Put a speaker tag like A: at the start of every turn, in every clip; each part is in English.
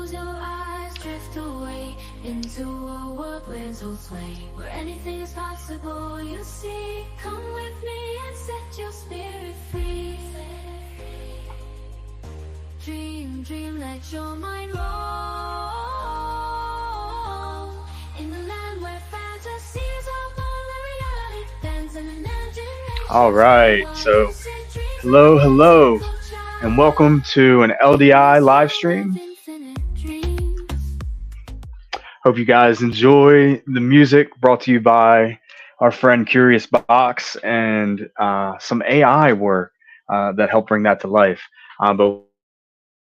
A: Close your eyes, drift away into a world where souls sway, where anything is possible. You see, come with me and set your spirit free. Dream, dream, let your mind roll in the land where fantasies are born, where reality bends and imagination.
B: All right, so hello, and welcome to an LDI live stream. Hope you guys enjoy the music brought to you by our friend Curious Box and some AI work that helped bring that to life. But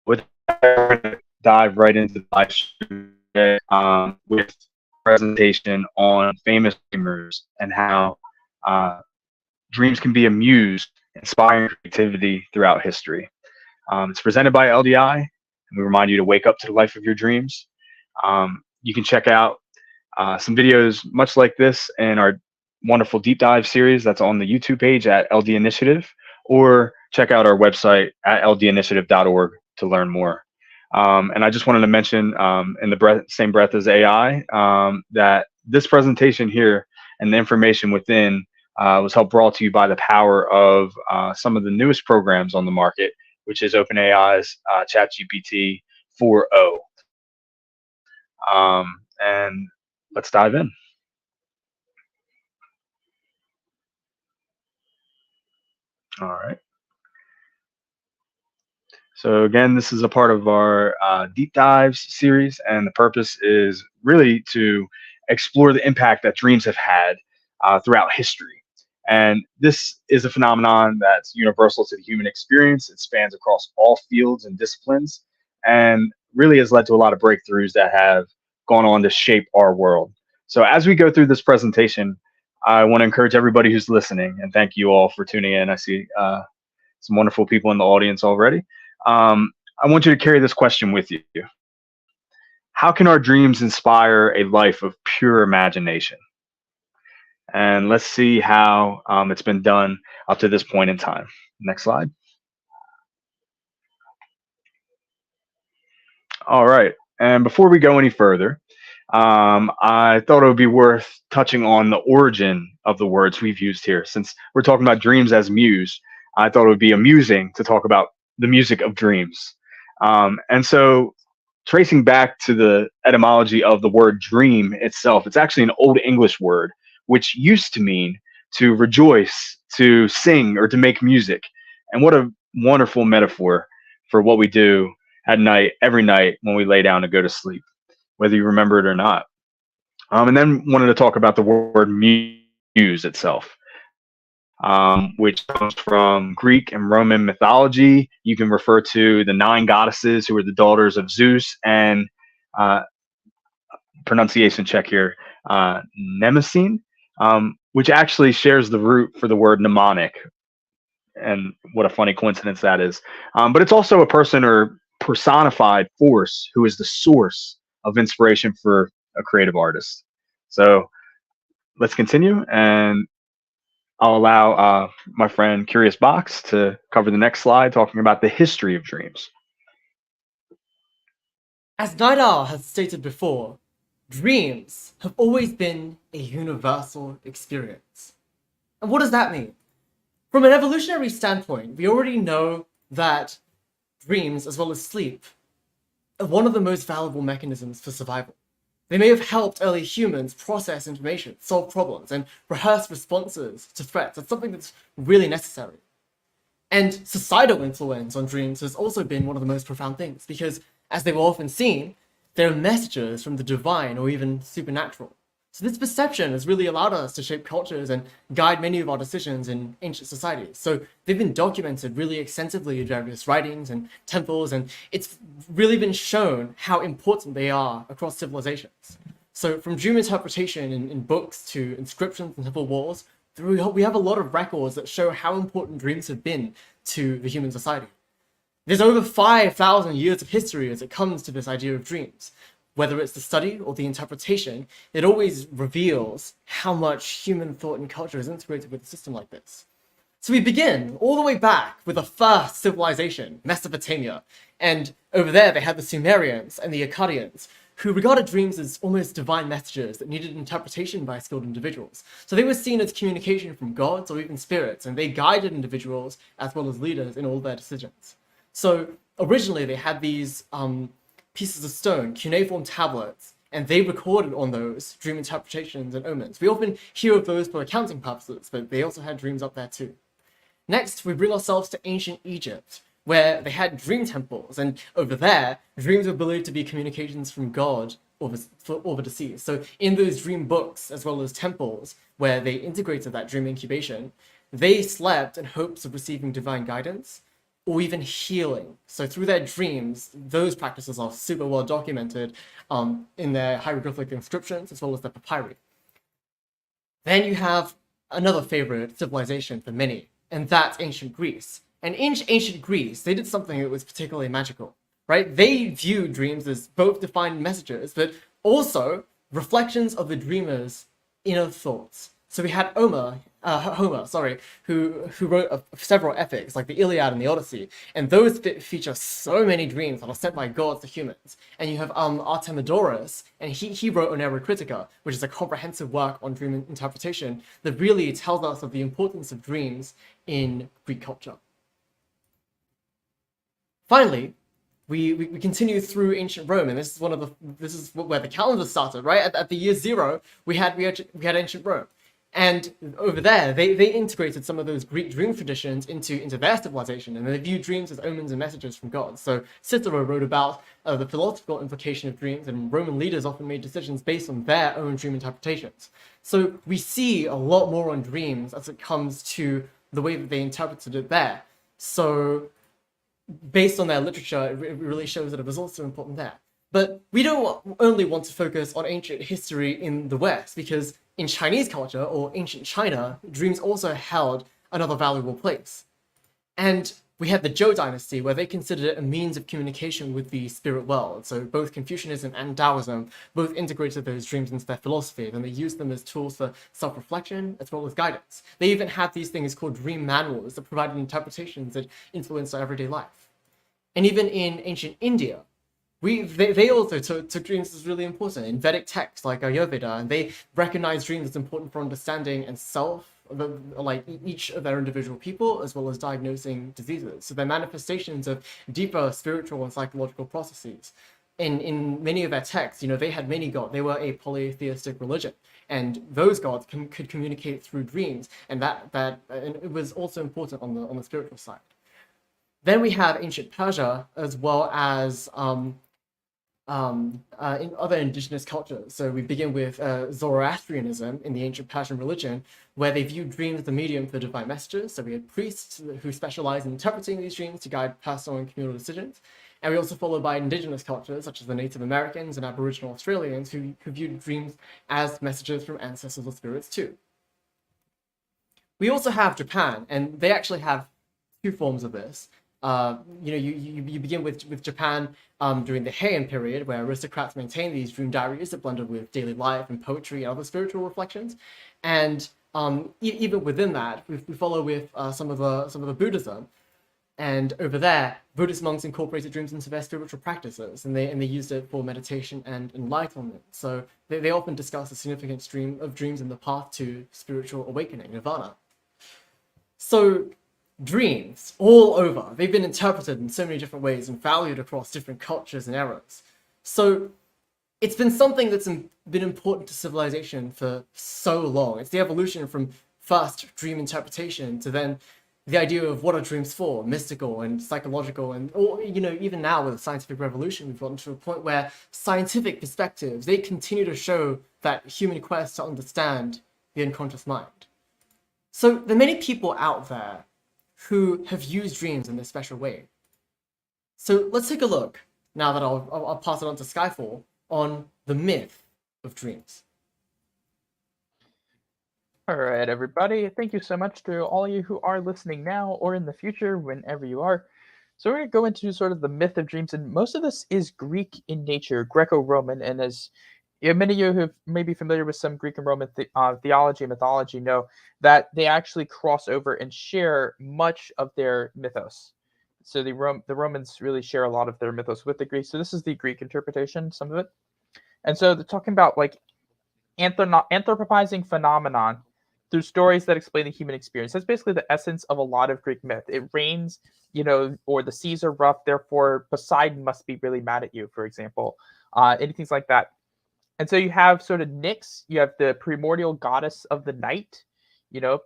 B: with that, we're going to dive right into the live stream today, with a presentation on famous dreamers and how dreams can be a muse, inspiring creativity throughout history. It's presented by LDI, and we remind you to wake up to the life of your dreams. You can check out some videos much like this in our wonderful deep dive series that's on the YouTube page at LD Initiative, or check out our website at ldinitiative.org to learn more. And I just wanted to mention, in the same breath as AI, that this presentation here and the information within was helped brought to you by the power of some of the newest programs on the market, which is OpenAI's ChatGPT 4.0. And let's dive in. All right. So again, this is a part of our deep dives series, and the purpose is really to explore the impact that dreams have had throughout history. And this is a phenomenon that's universal to the human experience. It spans across all fields and disciplines, and really has led to a lot of breakthroughs that have gone on to shape our world. So as we go through this presentation, I want to encourage everybody who's listening, and thank you all for tuning in. I see some wonderful people in the audience already. I want you to carry this question with you. How can our dreams inspire a life of pure imagination? And let's see how it's been done up to this point in time. Next slide. All right. And before we go any further, I thought it would be worth touching on the origin of the words we've used here. Since we're talking about dreams as muse, I thought it would be amusing to talk about the music of dreams. And so tracing back to the etymology of the word dream itself, it's actually an Old English word, which used to mean to rejoice, to sing, or to make music. And what a wonderful metaphor for what we do at night, every night when we lay down to go to sleep, whether you remember it or not. And then wanted to talk about the word muse itself, which comes from Greek and Roman mythology. You can refer to the 9 goddesses who were the daughters of Zeus and pronunciation check here, Mnemosyne, which actually shares the root for the word mnemonic. And what a funny coincidence that is. But it's also a person or personified force who is the source of inspiration for a creative artist. So let's continue, and I'll allow my friend Curious Box to cover the next slide, talking about the history of dreams.
C: As Night Owl has stated before, dreams have always been a universal experience. And what does that mean? From an evolutionary standpoint, we already know that dreams, as well as sleep, are one of the most valuable mechanisms for survival. They may have helped early humans process information, solve problems, and rehearse responses to threats. That's something that's really necessary. And societal influence on dreams has also been one of the most profound things, because, as they were often seen, they're messages from the divine or even supernatural. So this perception has really allowed us to shape cultures and guide many of our decisions in ancient societies. So they've been documented really extensively in various writings and temples, and it's really been shown how important they are across civilizations. So from dream interpretation in books to inscriptions and temple walls, we have a lot of records that show how important dreams have been to the human society. There's over 5,000 years of history as it comes to this idea of dreams. Whether it's the study or the interpretation, it always reveals how much human thought and culture is integrated with a system like this. So we begin all the way back with the first civilization, Mesopotamia. And over there they had the Sumerians and the Akkadians, who regarded dreams as almost divine messages that needed interpretation by skilled individuals. So they were seen as communication from gods or even spirits, and they guided individuals as well as leaders in all their decisions. So originally they had these pieces of stone, cuneiform tablets, and they recorded on those dream interpretations and omens. We often hear of those for accounting purposes, but they also had dreams up there too. Next, we bring ourselves to ancient Egypt, where they had dream temples, and over there, dreams were believed to be communications from God over the seas. So in those dream books, as well as temples, where they integrated that dream incubation, they slept in hopes of receiving divine guidance, or even healing. So through their dreams, those practices are super well documented in their hieroglyphic inscriptions, as well as their papyri. Then you have another favorite civilization for many, and that's ancient Greece. And in ancient Greece, they did something that was particularly magical, right? They viewed dreams as both defined messages, but also reflections of the dreamer's inner thoughts. So we had Homer, who wrote several epics like the Iliad and the Odyssey, and those feature so many dreams that are sent by gods to humans. And you have Artemidorus, and he wrote Onera Critica, which is a comprehensive work on dream interpretation that really tells us of the importance of dreams in Greek culture. Finally, we continue through ancient Rome, and this is where the calendar started, right? At the year 0, we had ancient Rome. And over there, they integrated some of those Greek dream traditions into their civilization, and they viewed dreams as omens and messages from God. So Cicero wrote about the philosophical implication of dreams, and Roman leaders often made decisions based on their own dream interpretations. So we see a lot more on dreams as it comes to the way that they interpreted it there. So based on their literature, it really shows that it was also important there. But we don't only want to focus on ancient history in the West, because in Chinese culture, or ancient China, dreams also held another valuable place. And we had the Zhou dynasty, where they considered it a means of communication with the spirit world. So both Confucianism and Taoism both integrated those dreams into their philosophy, and they used them as tools for self-reflection as well as guidance. They even had these things called dream manuals that provided interpretations that influenced our everyday life. And even in ancient India, they also took dreams as really important in Vedic texts like Ayurveda, and they recognized dreams as important for understanding and like each of their individual people, as well as diagnosing diseases. So they're manifestations of deeper spiritual and psychological processes. In many of their texts, they had many gods. They were a polytheistic religion, and those gods could communicate through dreams, and and it was also important on the spiritual side. Then we have ancient Persia, as well as in other indigenous cultures. So we begin with Zoroastrianism in the ancient Persian religion, where they viewed dreams as the medium for divine messages. So we had priests who specialized in interpreting these dreams to guide personal and communal decisions. And we also followed by indigenous cultures, such as the Native Americans and Aboriginal Australians, who viewed dreams as messages from ancestors or spirits too. We also have Japan, and they actually have two forms of this. You begin with Japan during the Heian period, where aristocrats maintained these dream diaries that blended with daily life and poetry and other spiritual reflections. And even within that, we follow with some of the Buddhism. And over there, Buddhist monks incorporated dreams into their spiritual practices, and they used it for meditation and enlightenment. So they often discuss the significance of dreams in the path to spiritual awakening, nirvana. So dreams all over, they've been interpreted in so many different ways and valued across different cultures and eras. So it's been something that's been important to civilization for so long. It's the evolution from first dream interpretation to then the idea of what are dreams for, mystical and psychological, and even now with the scientific revolution, we've gotten to a point where scientific perspectives, they continue to show that human quest to understand the unconscious mind. So there are many people out there who have used dreams in this special way. So let's take a look, now that I'll pass it on to Skyfall, on the myth of dreams.
D: All right, everybody. Thank you so much to all of you who are listening now or in the future, whenever you are. So we're going to go into sort of the myth of dreams, and most of this is Greek in nature, Greco-Roman, and as Yeah, many of you who may be familiar with some Greek and Roman theology and mythology know that they actually cross over and share much of their mythos. So the Romans really share a lot of their mythos with the Greeks. So this is the Greek interpretation, some of it. And so they're talking about like anthropomorphizing phenomenon through stories that explain the human experience. That's basically the essence of a lot of Greek myth. It rains, or the seas are rough, therefore Poseidon must be really mad at you, for example. Anything like that. And so you have sort of Nyx, you have the primordial goddess of the night, you know.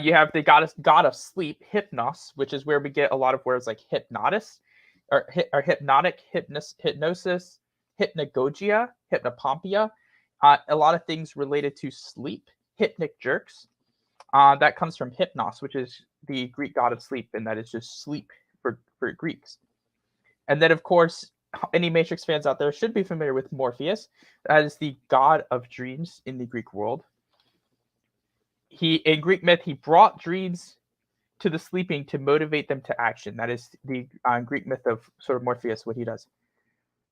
D: You have the god of sleep, Hypnos, which is where we get a lot of words like hypnotis, or hypnotic, hypnosis, hypnagogia, hypnopompia, a lot of things related to sleep, hypnic jerks. That comes from Hypnos, which is the Greek god of sleep, and that is just sleep for Greeks. And then, of course, any Matrix fans out there should be familiar with Morpheus. That is the god of dreams in the Greek world. In Greek myth, he brought dreams to the sleeping to motivate them to action. That is the Greek myth of sort of Morpheus, what he does.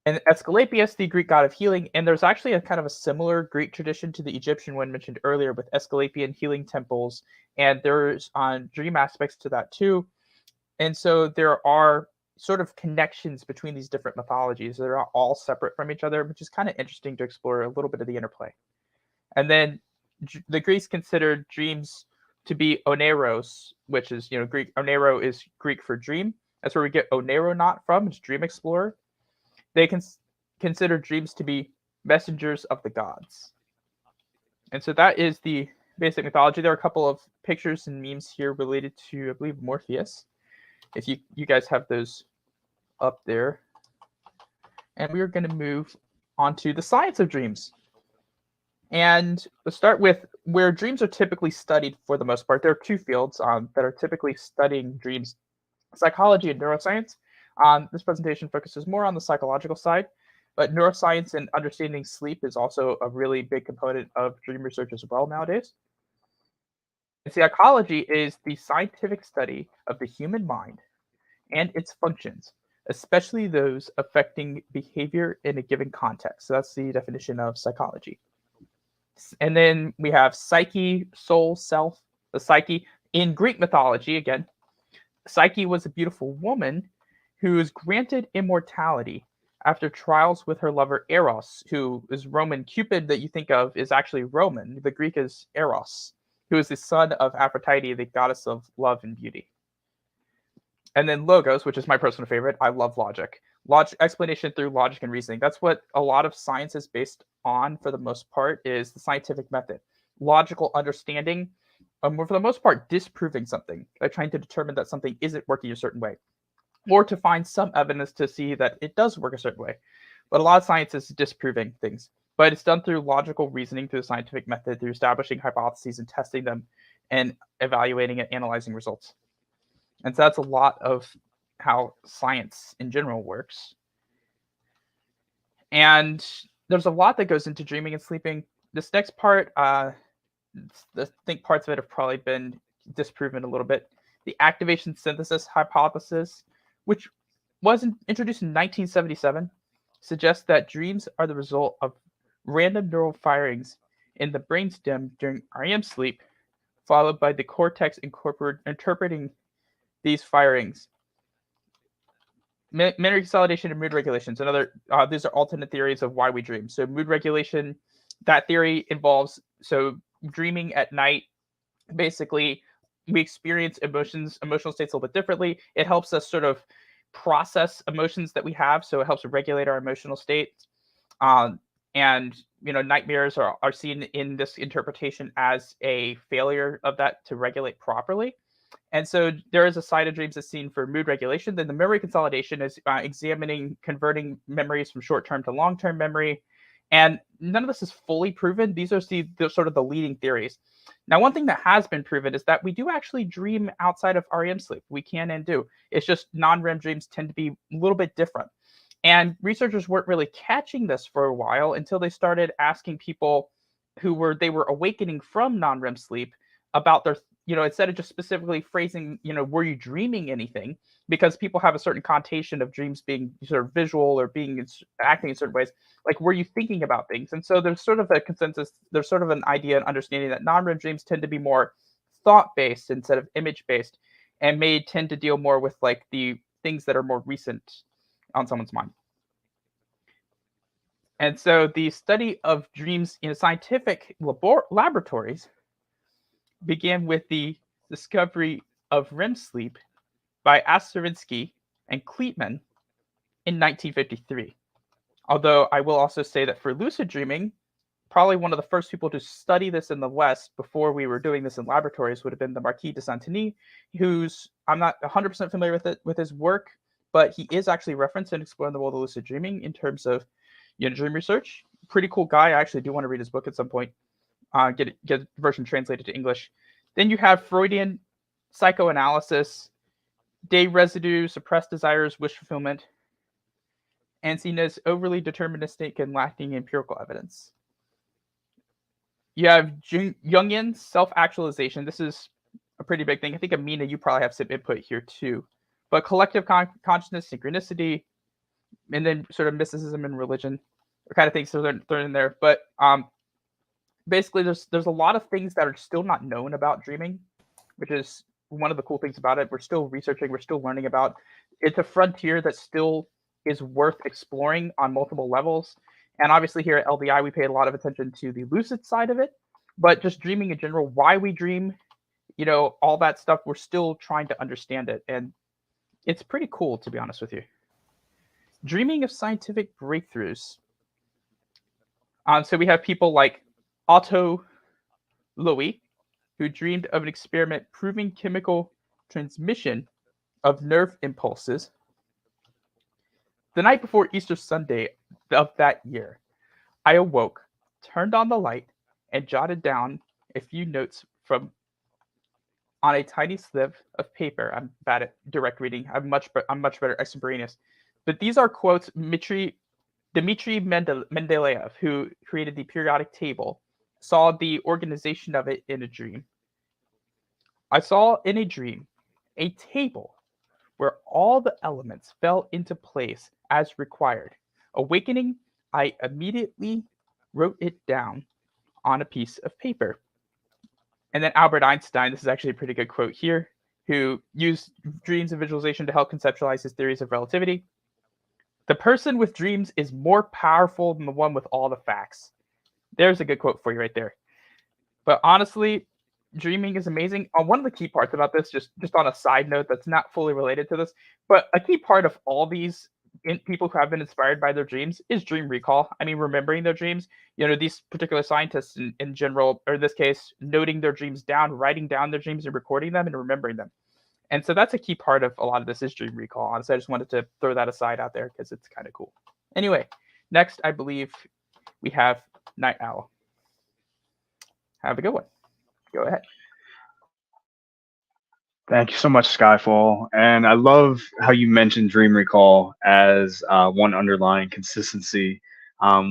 D: And Aesculapius, the Greek god of healing, and there's actually a kind of a similar Greek tradition to the Egyptian one mentioned earlier with Aesculapian healing temples, and there's dream aspects to that too. And so there are sort of connections between these different mythologies. They're not all separate from each other, which is kind of interesting to explore a little bit of the interplay. And then the Greeks considered dreams to be oneros, which is, Greek. Onero is Greek for dream. That's where we get oneronaut from. It's dream explorer. They consider dreams to be messengers of the gods. And so that is the basic mythology. There are a couple of pictures and memes here related to, I believe, Morpheus. If you guys have those up there. And we are going to move on to the science of dreams. And let's start with where dreams are typically studied for the most part. There are two fields that are typically studying dreams, psychology and neuroscience. This presentation focuses more on the psychological side, but neuroscience and understanding sleep is also a really big component of dream research as well nowadays. And psychology is the scientific study of the human mind and its functions, especially those affecting behavior in a given context. So that's the definition of psychology. And then we have psyche, soul, self. The psyche in Greek mythology, again, Psyche was a beautiful woman who was granted immortality after trials with her lover Eros, who is Roman. Cupid that you think of is actually Roman. The Greek is Eros, who is the son of Aphrodite, the goddess of love and beauty. And then Logos, which is my personal favorite. I love logic. Explanation through logic and reasoning. That's what a lot of science is based on for the most part, is the scientific method. Logical understanding, for the most part, disproving something by trying to determine that something isn't working a certain way, or to find some evidence to see that it does work a certain way. But a lot of science is disproving things. But it's done through logical reasoning, through the scientific method, through establishing hypotheses and testing them and evaluating and analyzing results. And so that's a lot of how science in general works. And there's a lot that goes into dreaming and sleeping. This next part, I think parts of it have probably been disproven a little bit. The activation synthesis hypothesis, which was introduced in 1977, suggests that dreams are the result of random neural firings in the brainstem during REM sleep, followed by the cortex interpreting these firings. Memory consolidation and mood regulations. These are alternate theories of why we dream. So mood regulation, that theory involves, dreaming at night, basically we experience emotional states a little bit differently. It helps us sort of process emotions that we have. So it helps regulate our emotional states. And nightmares are seen in this interpretation as a failure of that to regulate properly. And so there is a side of dreams that's seen for mood regulation. Then the memory consolidation is converting memories from short-term to long-term memory. And none of this is fully proven. These are the sort of the leading theories. Now, one thing that has been proven is that we do actually dream outside of REM sleep. We can and do. It's just non-REM dreams tend to be a little bit different. And researchers weren't really catching this for a while until they started asking people they were awakening from non-REM sleep about instead of just specifically phrasing, were you dreaming anything? Because people have a certain connotation of dreams being sort of visual or acting in certain ways. Like, were you thinking about things? And so there's sort of a consensus, there's sort of an idea and understanding that non-REM dreams tend to be more thought-based instead of image-based, and may tend to deal more with like the things that are more recent on someone's mind. And so the study of dreams in scientific laboratories began with the discovery of REM sleep by Astarinsky and Kleitman in 1953. Although I will also say that for lucid dreaming, probably one of the first people to study this in the West before we were doing this in laboratories would have been the Marquis de Saint-Denis, who's, I'm not 100% familiar with his work, but he is actually referenced in Exploring the World of Lucid Dreaming in terms of dream research. Pretty cool guy. I actually do want to read his book at some point. Get the version translated to English. Then you have Freudian psychoanalysis, day residue, suppressed desires, wish fulfillment, and seen as overly deterministic and lacking empirical evidence. You have Jungian self-actualization. This is a pretty big thing. I think, Amina, you probably have some input here too. But collective consciousness, synchronicity, and then sort of mysticism and religion are kind of things they're in there. But basically, there's a lot of things that are still not known about dreaming, which is one of the cool things about it. We're still researching, we're still learning about. It's a frontier that still is worth exploring on multiple levels. And obviously here at LBI, we paid a lot of attention to the lucid side of it, but just dreaming in general, why we dream, all that stuff, we're still trying to understand it. And it's pretty cool, to be honest with you. Dreaming of scientific breakthroughs. So we have people like Otto Loewy, who dreamed of an experiment proving chemical transmission of nerve impulses. The night before Easter Sunday of that year, I awoke, turned on the light, and jotted down a few notes on a tiny slip of paper. I'm bad at direct reading. I'm much better extemporaneous. But these are quotes. Dmitry Mendeleev, who created the periodic table, saw the organization of it in a dream. I saw in a dream a table where all the elements fell into place as required. Awakening, I immediately wrote it down on a piece of paper. And then Albert Einstein, this is actually a pretty good quote here, who used dreams and visualization to help conceptualize his theories of relativity. The person with dreams is more powerful than the one with all the facts. There's a good quote for you right there. But honestly, dreaming is amazing. One of the key parts about this, just on a side note that's not fully related to this, but a key part of all these people who have been inspired by their dreams is dream recall. I mean, remembering their dreams. These particular scientists in general, or in this case, noting their dreams down, writing down their dreams and recording them and remembering them. And so that's a key part of a lot of this is dream recall. Honestly, I just wanted to throw that aside out there because it's kind of cool. Anyway, next, I believe we have Night Owl. Have a good one. Go ahead.
B: Thank you so much, Skyfall. And I love how you mentioned dream recall as one underlying consistency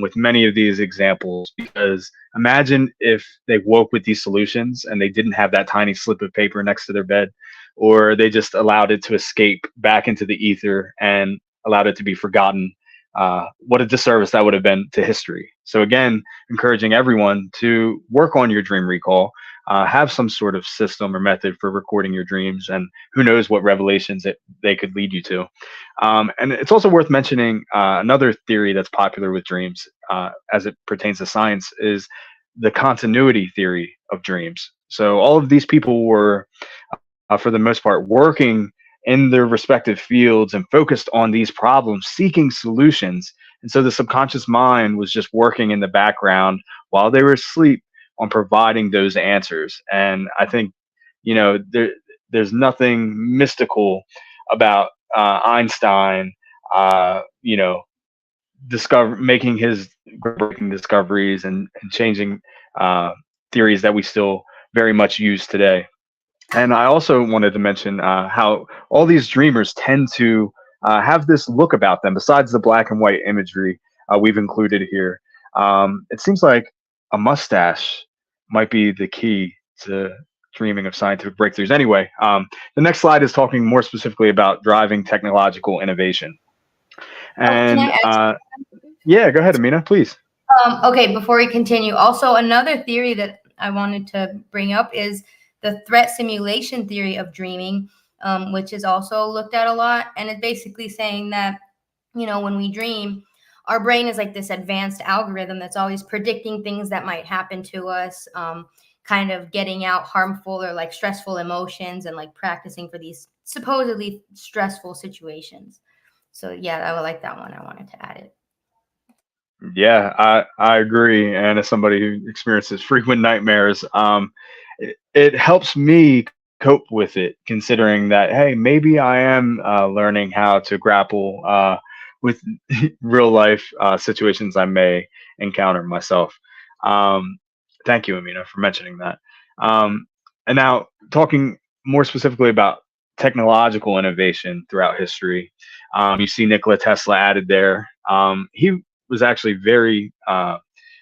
B: with many of these examples, because imagine if they woke with these solutions and they didn't have that tiny slip of paper next to their bed, or they just allowed it to escape back into the ether and allowed it to be forgotten. What a disservice that would have been to history. So again, encouraging everyone to work on your dream recall, have some sort of system or method for recording your dreams, and who knows what revelations they could lead you to. And it's also worth mentioning another theory that's popular with dreams as it pertains to science is the continuity theory of dreams. So all of these people were, for the most part, working in their respective fields and focused on these problems, seeking solutions. And so the subconscious mind was just working in the background while they were asleep on providing those answers. And I think, there's nothing mystical about Einstein, making his groundbreaking discoveries and changing theories that we still very much use today. And I also wanted to mention how all these dreamers tend to have this look about them, besides the black and white imagery we've included here. It seems like a mustache might be the key to dreaming of scientific breakthroughs. Anyway, the next slide is talking more specifically about driving technological innovation.
E: Oh, can I
B: And
E: add
B: yeah, go ahead, Amina, please.
E: Okay, before we continue, also another theory that I wanted to bring up is the threat simulation theory of dreaming, which is also looked at a lot. And it's basically saying that, you know, when we dream, our brain is like this advanced algorithm that's always predicting things that might happen to us, kind of getting out harmful or like stressful emotions and like practicing for these supposedly stressful situations. So yeah, I would like that one. I wanted to add it.
B: Yeah, I agree. And as somebody who experiences frequent nightmares, it helps me cope with it, considering that, hey, maybe I am learning how to grapple with real life situations I may encounter myself. Um, Thank you, Amina, for mentioning that. Um, and now, talking more specifically about technological innovation throughout history, you see Nikola Tesla added there. He was actually very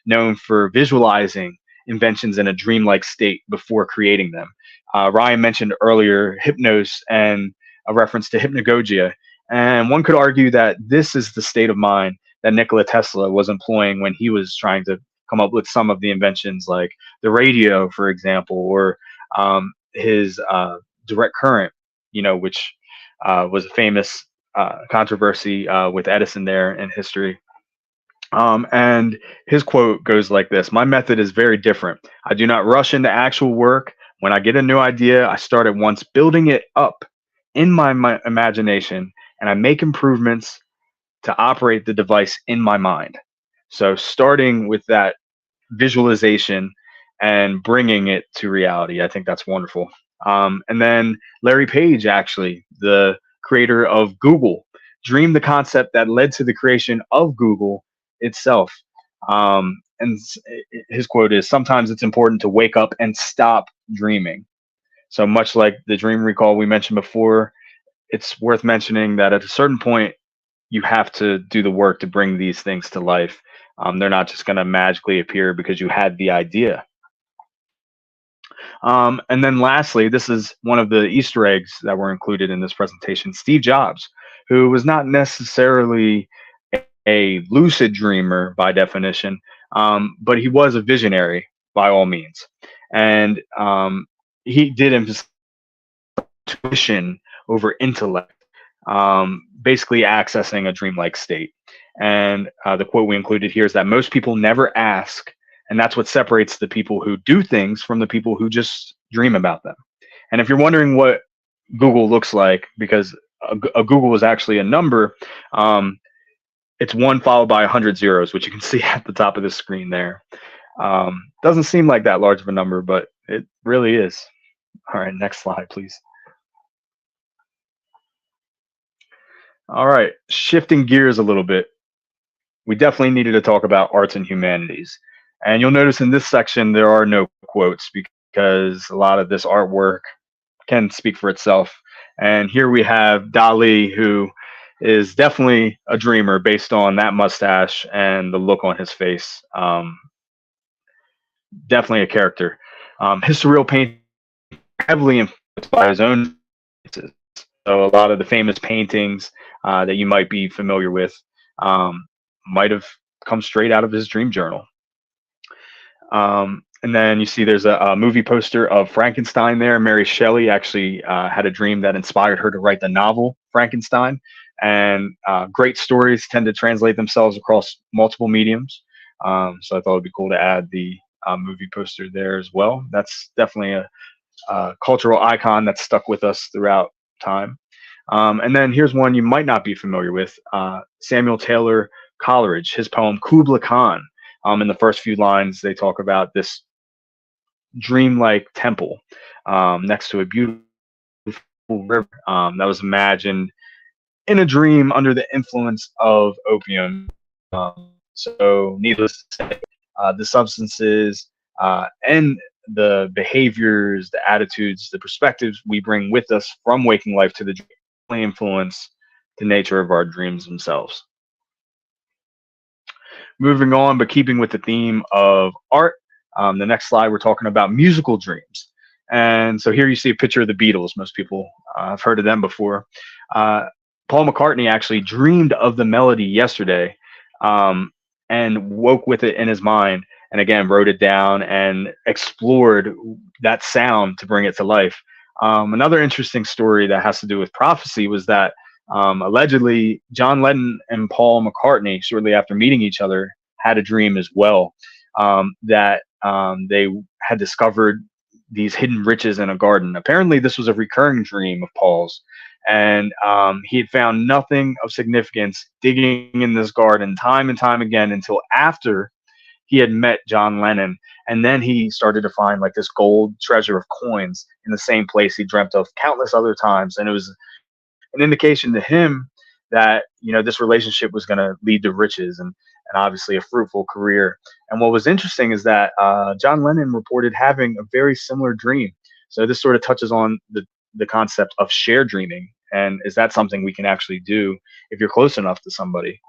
B: known for visualizing inventions in a dreamlike state before creating them. Ryan mentioned earlier hypnos and a reference to hypnagogia. And one could argue that this is the state of mind that Nikola Tesla was employing when he was trying to come up with some of the inventions, like the radio, for example, or his direct current, which was a famous controversy with Edison there in history. And his quote goes like this: "My method is very different. I do not rush into actual work. When I get a new idea, I start at once building it up in my imagination, and I make improvements to operate the device in my mind." So, starting with that visualization and bringing it to reality, I think that's wonderful. And then Larry Page, actually, the creator of Google, dreamed the concept that led to the creation of Google itself. And his quote is, "Sometimes it's important to wake up and stop dreaming." So much like the dream recall we mentioned before, it's worth mentioning that at a certain point, you have to do the work to bring these things to life. They're not just going to magically appear because you had the idea. And then lastly, this is one of the Easter eggs that were included in this presentation: Steve Jobs, who was not necessarily a lucid dreamer by definition, but he was a visionary by all means. And he did emphasize intuition over intellect, basically accessing a dreamlike state. And the quote we included here is that most people never ask, and that's what separates the people who do things from the people who just dream about them. And if you're wondering what Google looks like, because a Google is actually a number, it's 1 followed by 100 zeros, which you can see at the top of the screen there. Doesn't seem like that large of a number, but it really is. All right, next slide, please. All right, shifting gears a little bit, we definitely needed to talk about arts and humanities. And you'll notice in this section, there are no quotes because a lot of this artwork can speak for itself. And here we have Dali, who is definitely a dreamer based on that mustache and the look on his face. Definitely a character. His surreal painting heavily influenced by his own experiences. So a lot of the famous paintings that you might be familiar with might have come straight out of his dream journal. And then you see there's a movie poster of Frankenstein there. Mary Shelley actually had a dream that inspired her to write the novel Frankenstein. And great stories tend to translate themselves across multiple mediums. So I thought it'd be cool to add the movie poster there as well. That's definitely a cultural icon that's stuck with us throughout time. And then here's one you might not be familiar with: Samuel Taylor Coleridge, his poem Kubla Khan. In the first few lines, they talk about this dreamlike temple next to a beautiful river that was imagined in a dream under the influence of opium. So, needless to say, the substances and the behaviors, the attitudes, the perspectives we bring with us from waking life to the dream influence the nature of our dreams themselves. Moving on, but keeping with the theme of art, the next slide, we're talking about musical dreams. And so here you see a picture of the Beatles. Most people have heard of them before. Paul McCartney actually dreamed of the melody yesterday, and woke with it in his mind, and again wrote it down and explored that sound to bring it to life. Another interesting story that has to do with prophecy was that allegedly John Lennon and Paul McCartney, shortly after meeting each other, had a dream as well, that they had discovered these hidden riches in a garden. Apparently, this was a recurring dream of Paul's, and he had found nothing of significance digging in this garden time and time again until after he had met John Lennon. And then he started to find like this gold treasure of coins in the same place he dreamt of countless other times. And it was an indication to him that, you know, this relationship was going to lead to riches and obviously a fruitful career. And what was interesting is that John Lennon reported having a very similar dream. So this sort of touches on the concept of shared dreaming. And is that something we can actually do if you're close enough to somebody?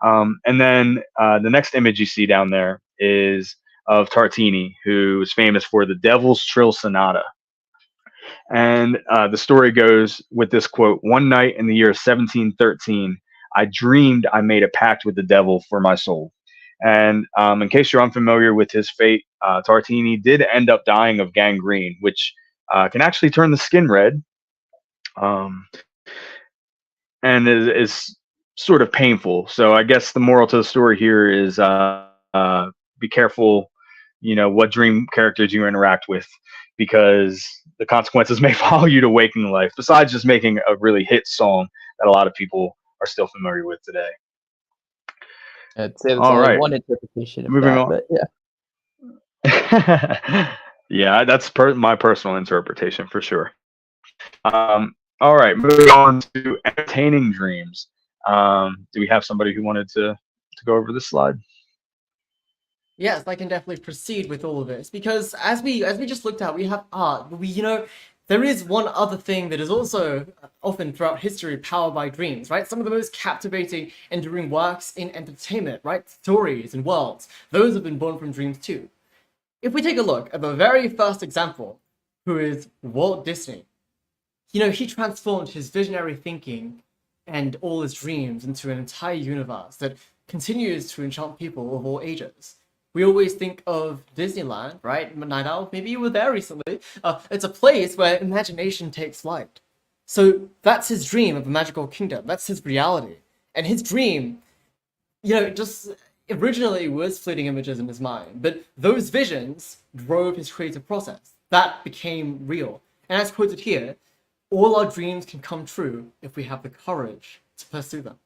B: And then the next image you see down there is of Tartini, who is famous for the Devil's Trill Sonata. And the story goes with this quote: "One night in the year 1713, I dreamed I made a pact with the devil for my soul." And in case you're unfamiliar with his fate, Tartini did end up dying of gangrene, which can actually turn the skin red, um, and is sort of painful. So I guess the moral to the story here is be careful, you know, what dream characters you interact with, because the consequences may follow you to waking life, besides just making a really hit song that a lot of people are still familiar with today.
D: I'd say there's
B: All
D: only
B: right.
D: one interpretation of
B: Moving
D: that,
B: on.
D: but yeah.
B: Yeah, that's my personal interpretation for sure. All right, moving on to entertaining dreams. Do we have somebody who wanted to go over this slide?
C: Yes, I can definitely proceed with all of this, because as we just looked at, we have art. But there is one other thing that is also often throughout history powered by dreams, right? Some of the most captivating, enduring works in entertainment, right? Stories and worlds, those have been born from dreams too. If we take a look at the very first example, who is Walt Disney, he transformed his visionary thinking and all his dreams into an entire universe that continues to enchant people of all ages. We always think of Disneyland, right? Night Owl, maybe you were there recently. It's a place where imagination takes flight. So that's his dream of a magical kingdom. That's his reality. And his dream, just originally was fleeting images in his mind, but those visions drove his creative process. That became real. And as quoted here, all our dreams can come true if we have the courage to pursue them.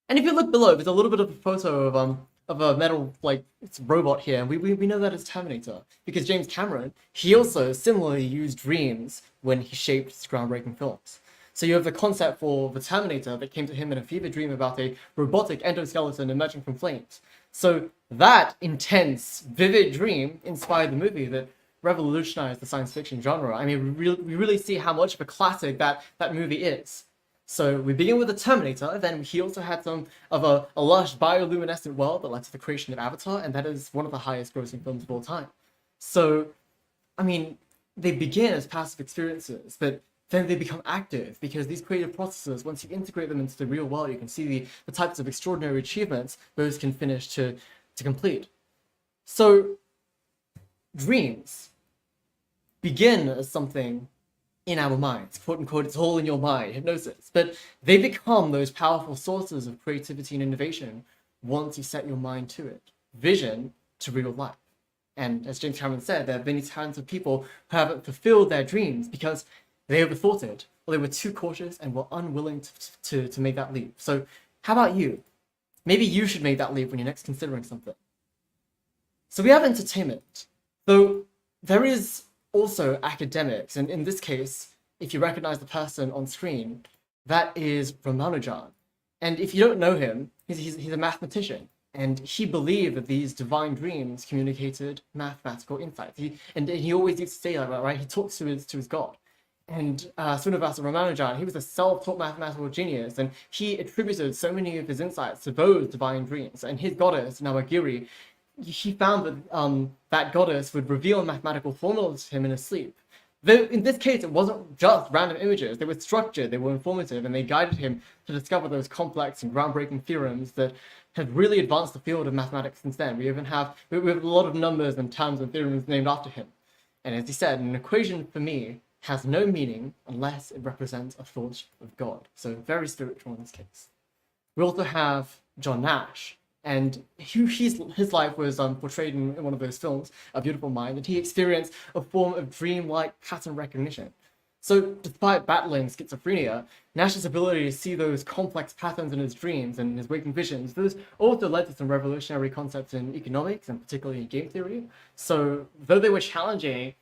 C: And if you look below, there's a little bit of a photo of a metal, it's a robot here, and we know that it's Terminator, because James Cameron, he also similarly used dreams when he shaped his groundbreaking films. So you have the concept for the Terminator that came to him in a fever dream about a robotic endoskeleton emerging from flames. So that intense, vivid dream inspired the movie that revolutionized the science fiction genre. I mean, we really see how much of a classic that movie is. So we begin with the Terminator, then he also had some of a lush bioluminescent world that led to the creation of Avatar, and that is one of the highest grossing films of all time. So, I mean, they begin as passive experiences, but then they become active, because these creative processes, once you integrate them into the real world, you can see the types of extraordinary achievements those can finish to complete. So, dreams begin as something in our minds, quote unquote, it's all in your mind, hypnosis, but they become those powerful sources of creativity and innovation once you set your mind to it. Vision to real life. And as James Cameron said, there have many talented people who haven't fulfilled their dreams because they overthought it, or they were too cautious and were unwilling to make that leap. So how about you? Maybe you should make that leap when you're next considering something. So we have entertainment, though there is also academics, and in this case, if you recognize the person on screen, that is Ramanujan. And if you don't know him, he's a mathematician, and he believed that these divine dreams communicated mathematical insights. He always used to say that, right? He talks to his God. And Srinivasa Ramanujan, he was a self-taught mathematical genius, and he attributed so many of his insights to those divine dreams. And his goddess, Navagiri, he found that that goddess would reveal mathematical formulas to him in his sleep. Though in this case, it wasn't just random images. They were structured, they were informative, and they guided him to discover those complex and groundbreaking theorems that have really advanced the field of mathematics since then. We have a lot of numbers and terms and theorems named after him. And as he said, an equation for me has no meaning unless it represents a thought of God. So very spiritual in this case. We also have John Nash, and his life was portrayed in one of those films, A Beautiful Mind, and he experienced a form of dreamlike pattern recognition. So despite battling schizophrenia, Nash's ability to see those complex patterns in his dreams and his waking visions, those also led to some revolutionary concepts in economics and particularly in game theory. So though they were challenging,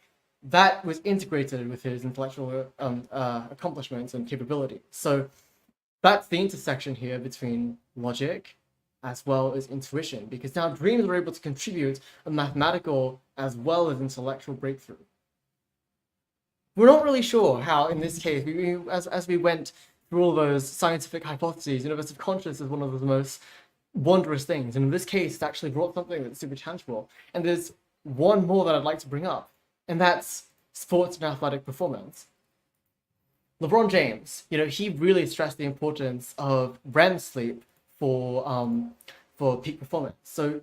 C: that was integrated with his intellectual accomplishments and capabilities. So that's the intersection here between logic as well as intuition, because now dreams are able to contribute a mathematical as well as intellectual breakthrough. We're not really sure how, in this case, as we went through all those scientific hypotheses, universe of consciousness is one of the most wondrous things, and in this case, it's actually brought something that's super tangible. And there's one more that I'd like to bring up, and that's sports and athletic performance. LeBron James, he really stressed the importance of REM sleep for peak performance. So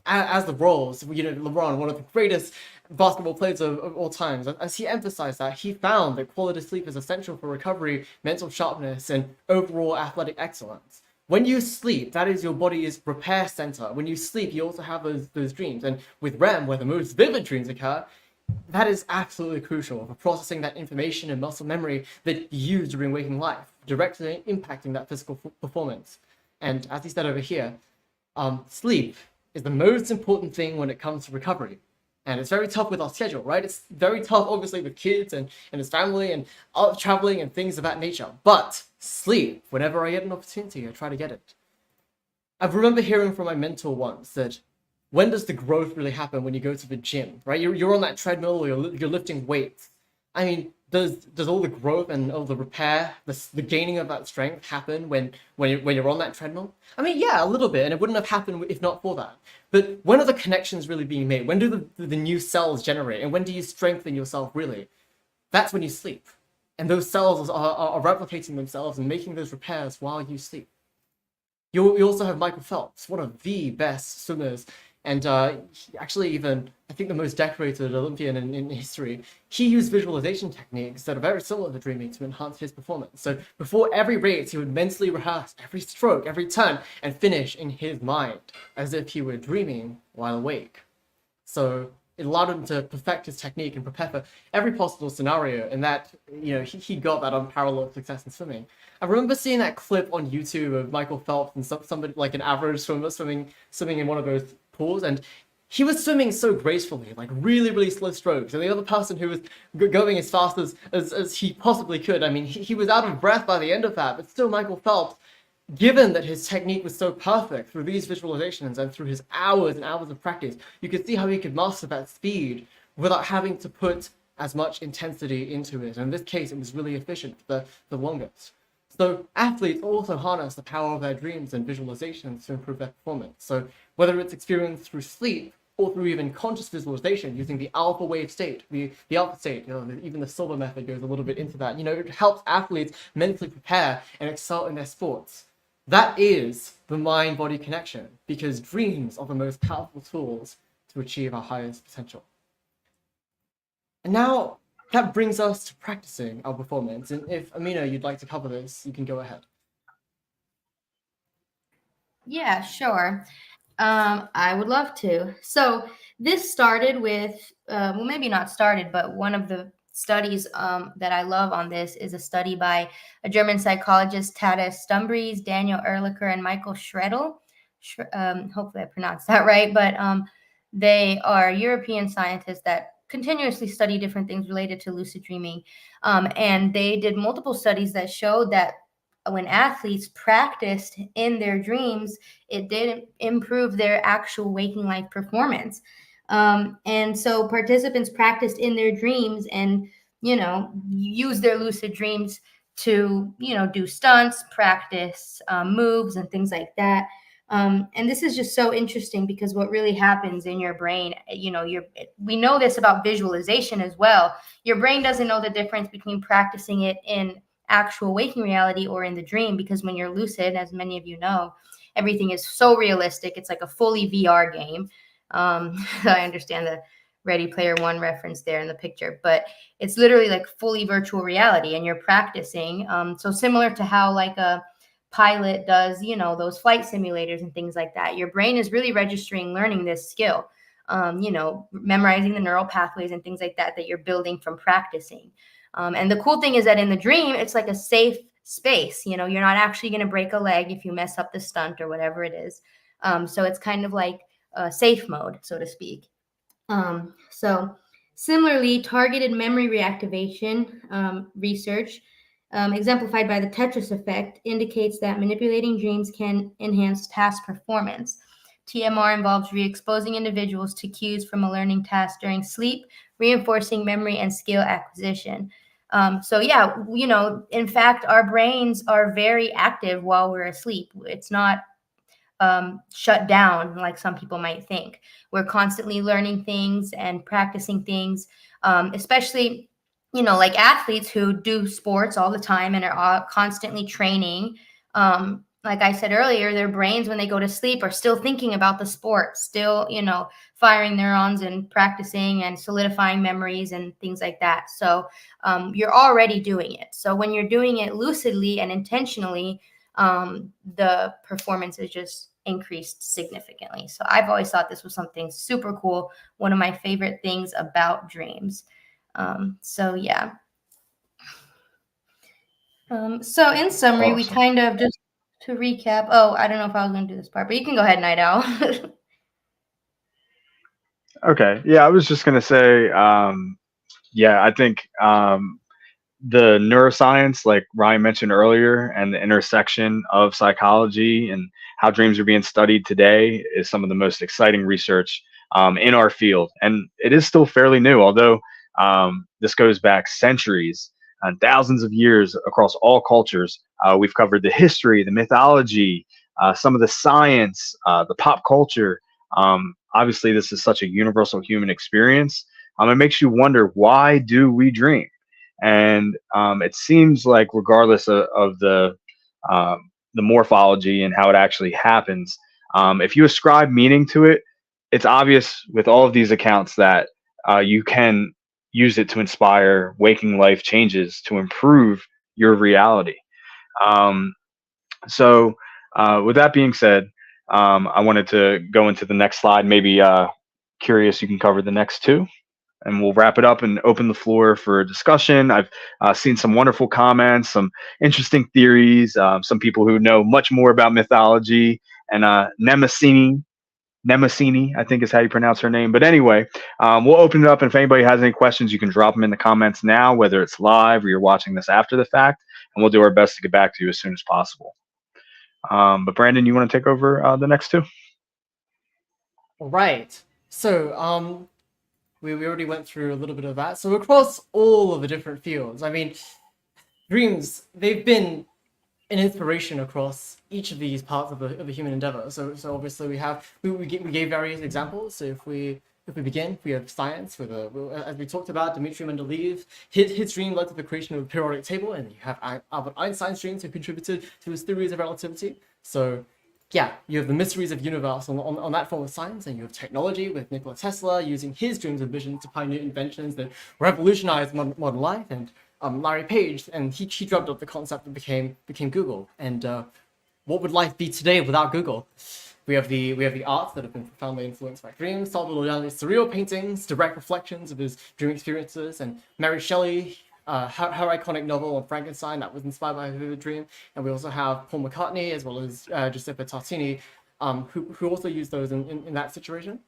C: as the roles, LeBron, one of the greatest basketball players of all times, as he emphasized that, he found that quality sleep is essential for recovery, mental sharpness, and overall athletic excellence. When you sleep, that is your body's repair center. When you sleep, you also have those dreams. And with REM, where the most vivid dreams occur, that is absolutely crucial for processing that information and muscle memory that you use during waking life, directly impacting that physical performance. And as he said over here, sleep is the most important thing when it comes to recovery. And it's very tough with our schedule, right? It's very tough, obviously, with kids and his family and traveling and things of that nature. But sleep, whenever I get an opportunity, I try to get it. I remember hearing from my mentor once that when does the growth really happen when you go to the gym, right? You're on that treadmill or you're lifting weights. I mean, does all the growth and all the repair, the gaining of that strength happen when you're on that treadmill? I mean, yeah, a little bit, and it wouldn't have happened if not for that. But when are the connections really being made? When do the new cells generate? And when do you strengthen yourself really? That's when you sleep. And those cells are replicating themselves and making those repairs while you sleep. You also have Michael Phelps, one of the best swimmers, and actually even, I think, the most decorated Olympian in history. He used visualization techniques that are very similar to dreaming to enhance his performance. So before every race, he would mentally rehearse every stroke, every turn, and finish in his mind, as if he were dreaming while awake. So it allowed him to perfect his technique and prepare for every possible scenario, and that, he got that unparalleled success in swimming. I remember seeing that clip on YouTube of Michael Phelps and somebody like an average swimmer swimming in one of those pools, and he was swimming so gracefully, like really, really slow strokes, and the other person who was going as fast as he possibly could. I mean, he was out of breath by the end of that, but still Michael Phelps, given that his technique was so perfect through these visualizations and through his hours and hours of practice, you could see how he could master that speed without having to put as much intensity into it. And in this case, it was really efficient for the longest. So athletes also harness the power of their dreams and visualizations to improve their performance. So whether it's experienced through sleep or through even conscious visualization using the alpha wave state, the alpha state, even the silver method goes a little bit into that. It helps athletes mentally prepare and excel in their sports. That is the mind-body connection, because dreams are the most powerful tools to achieve our highest potential. And now that brings us to practicing our performance. And if, Amina, you'd like to cover this, you can go ahead.
E: Yeah, sure. I would love to. So this started with, well, maybe not started, but one of the studies that I love on this is a study by a German psychologist, Tadas Stumbries, Daniel Ehrlicher, and Michael Schredel. Hopefully I pronounced that right, but they are European scientists that continuously study different things related to lucid dreaming. And they did multiple studies that showed that when athletes practiced in their dreams, it did improve their actual waking life performance. And so participants practiced in their dreams and, use their lucid dreams to, do stunts, practice moves and things like that. And this is just so interesting because what really happens in your brain, we know this about visualization as well. Your brain doesn't know the difference between practicing it in actual waking reality or in the dream, because when you're lucid, as many of you know, everything is so realistic. It's like a fully VR game. I understand the Ready Player One reference there in the picture, but it's literally like fully virtual reality, and you're practicing. So similar to how like a pilot does, those flight simulators and things like that. Your brain is really registering, learning this skill, memorizing the neural pathways and things like that that you're building from practicing. And the cool thing is that in the dream, it's like a safe space. You're not actually going to break a leg if you mess up the stunt or whatever it is. So it's kind of like a safe mode, so to speak. So similarly, targeted memory reactivation research, exemplified by the Tetris effect, indicates that manipulating dreams can enhance task performance. TMR involves re-exposing individuals to cues from a learning task during sleep, reinforcing memory and skill acquisition. So yeah, in fact, our brains are very active while we're asleep. It's not shut down like some people might think. We're constantly learning things and practicing things, especially like athletes who do sports all the time and are constantly training. Like I said earlier, their brains when they go to sleep are still thinking about the sport, still firing neurons and practicing and solidifying memories and things like that. So you're already doing it. So when you're doing it lucidly and intentionally, the performance is just increased significantly. So I've always thought this was something super cool. One of my favorite things about dreams. So yeah. So in summary, we
B: Awesome.
E: kind of just to recap. Oh, I don't know if I was going to do this part, but you can go ahead, Night Owl.
B: Okay. Yeah, I was just gonna say, yeah, I think the neuroscience, like Ryan mentioned earlier, and the intersection of psychology and how dreams are being studied today is some of the most exciting research in our field. And it is still fairly new, although this goes back centuries and thousands of years across all cultures. We've covered the history, the mythology, some of the science, the pop culture. Obviously, this is such a universal human experience. It makes you wonder, why do we dream? And it seems like, regardless of the morphology and how it actually happens, if you ascribe meaning to it, it's obvious with all of these accounts that you can use it to inspire waking life changes to improve your reality. Um, so, with that being said, I wanted to go into the next slide. Maybe curious, you can cover the next two, and we'll wrap it up and open the floor for a discussion. I've seen some wonderful comments, some interesting theories, some people who know much more about mythology, and Nemesini, I think is how you pronounce her name. But anyway, we'll open it up, and if anybody has any questions, you can drop them in the comments now, whether it's live or you're watching this after the fact, and we'll do our best to get back to you as soon as possible. But Brandon, you want to take over the next two?
C: All right. So, we already went through a little bit of that. So across all of the different fields, I mean, dreams, they've been an inspiration across each of these parts of a human endeavor. So obviously we gave various examples. So if we begin, we have science with as we talked about, Dmitry Mendeleev, his dream led to the creation of a periodic table, and you have Albert Einstein's dreams who contributed to his theories of relativity. So yeah, you have the mysteries of universe on that form of science, and you have technology with Nikola Tesla using his dreams and visions to pioneer inventions that revolutionized modern life, and Larry Page, and he drugged up the concept that became Google. And what would life be today without Google? We have the arts that have been profoundly influenced by dreams. Salvador Dali's surreal paintings, direct reflections of his dream experiences, and Mary Shelley, her iconic novel on Frankenstein that was inspired by a vivid dream. And we also have Paul McCartney as well as Giuseppe Tartini, who also used those in that situation.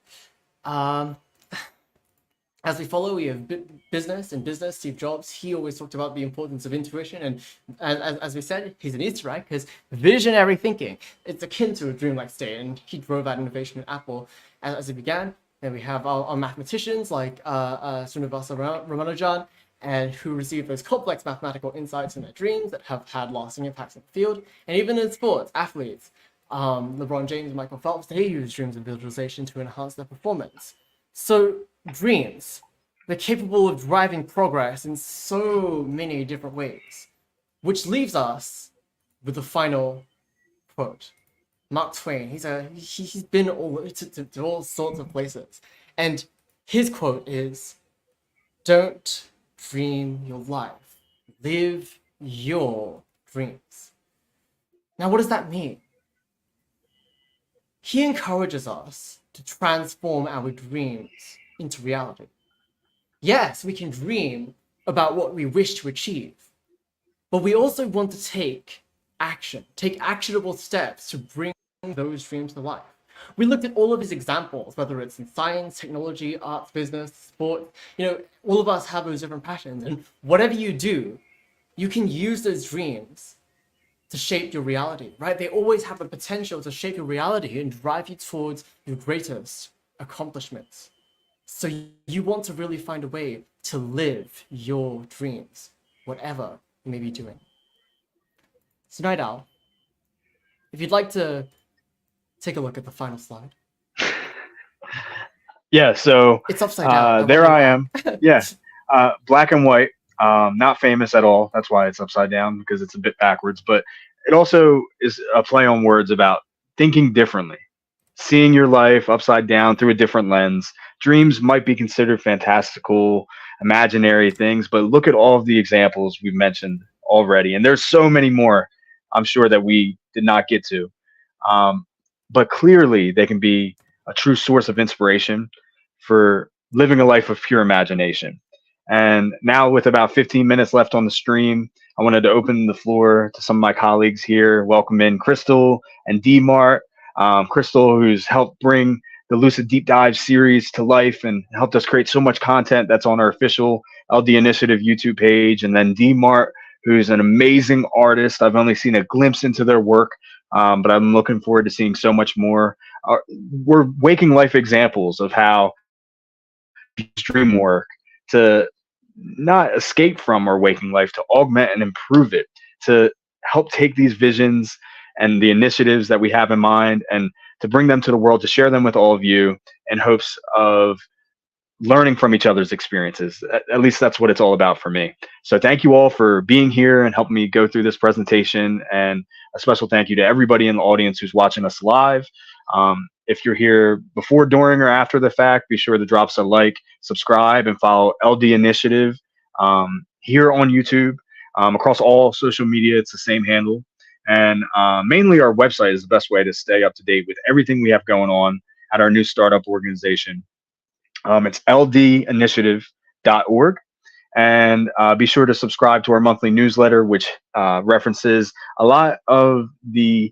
C: As we follow, we have business. Steve Jobs, he always talked about the importance of intuition. And as we said, he's an Easter egg because visionary thinking, it's akin to a dreamlike state. And he drove that innovation at Apple as it began. Then we have our mathematicians like Srinivasa Ramanujan, and who received those complex mathematical insights in their dreams that have had lasting impacts in the field. And even in sports, athletes, LeBron James and Michael Phelps, they use dreams and visualization to enhance their performance. So dreams, they're capable of driving progress in so many different ways, which leaves us with the final quote. Mark Twain, he's been to all sorts of places, and his quote is, "Don't dream your life, live your dreams." Now, what does that mean? He encourages us to transform our dreams into reality. Yes, we can dream about what we wish to achieve, but we also want to take action, take actionable steps to bring those dreams to life. We looked at all of his examples, whether it's in science, technology, arts, business, sport. All of us have those different passions, and whatever you do, you can use those dreams to shape your reality, right? They always have the potential to shape your reality and drive you towards your greatest accomplishments. So you want to really find a way to live your dreams, whatever you may be doing. So Night Owl, if you'd like to take a look at the final slide.
B: Yeah, so
C: It's upside down.
B: there I am. Yeah, black and white. Not famous at all. That's why it's upside down, because it's a bit backwards. But it also is a play on words about thinking differently, seeing your life upside down through a different lens. Dreams might be considered fantastical, imaginary things, but look at all of the examples we've mentioned already, and there's so many more. I'm sure that we did not get to, um, but clearly they can be a true source of inspiration for living a life of pure imagination. And now, with about 15 minutes left on the stream, I wanted to open the floor to some of my colleagues here. Welcome in Crystal and D Mart. Crystal, who's helped bring the Lucid Deep Dive series to life and helped us create so much content that's on our official LD Initiative YouTube page. And then D Mart, who's an amazing artist. I've only seen a glimpse into their work, but I'm looking forward to seeing so much more. We're waking life examples of how dream work to not escape from our waking life, to augment and improve it, to help take these visions and the initiatives that we have in mind and to bring them to the world, to share them with all of you in hopes of learning from each other's experiences. At least that's what it's all about for me. So thank you all for being here and helping me go through this presentation. And a special thank you to everybody in the audience who's watching us live. If you're here before, during, or after the fact, be sure to drop us a like, subscribe, and follow LD Initiative here on YouTube. Across all social media, it's the same handle. And mainly our website is the best way to stay up to date with everything we have going on at our new startup organization. It's ldinitiative.org. And be sure to subscribe to our monthly newsletter, which references a lot of the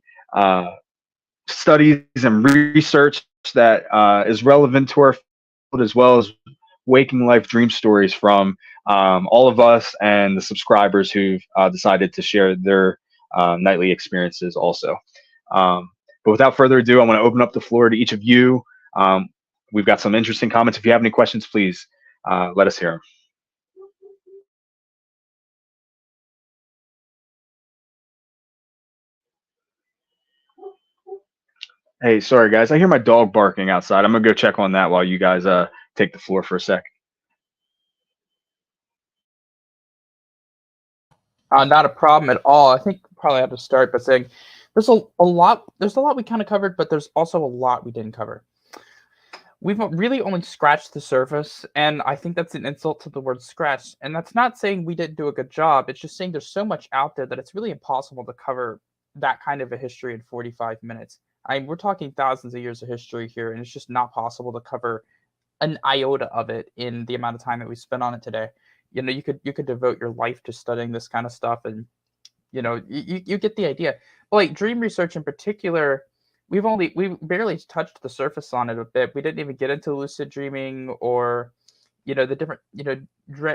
B: studies and research that is relevant to our field, as well as waking life dream stories from all of us and the subscribers who've decided to share their nightly experiences also. But without further ado, I want to open up the floor to each of you. We've got some interesting comments. If you have any questions, please let us hear them. Hey, sorry guys, I hear my dog barking outside. I'm gonna go check on that while you guys take the floor for a sec.
D: Not a problem at all. I think probably have to start by saying there's a lot we kind of covered, but there's also a lot we didn't cover. We've really only scratched the surface, and I think that's an insult to the word scratch. And that's not saying we didn't do a good job. It's just saying there's so much out there that it's really impossible to cover that kind of a history in 45 minutes. We're talking thousands of years of history here, and it's just not possible to cover an iota of it in the amount of time that we spent on it today. You could devote your life to studying this kind of stuff, and you get the idea. But like dream research in particular, we've barely touched the surface on it a bit. We didn't even get into lucid dreaming or the different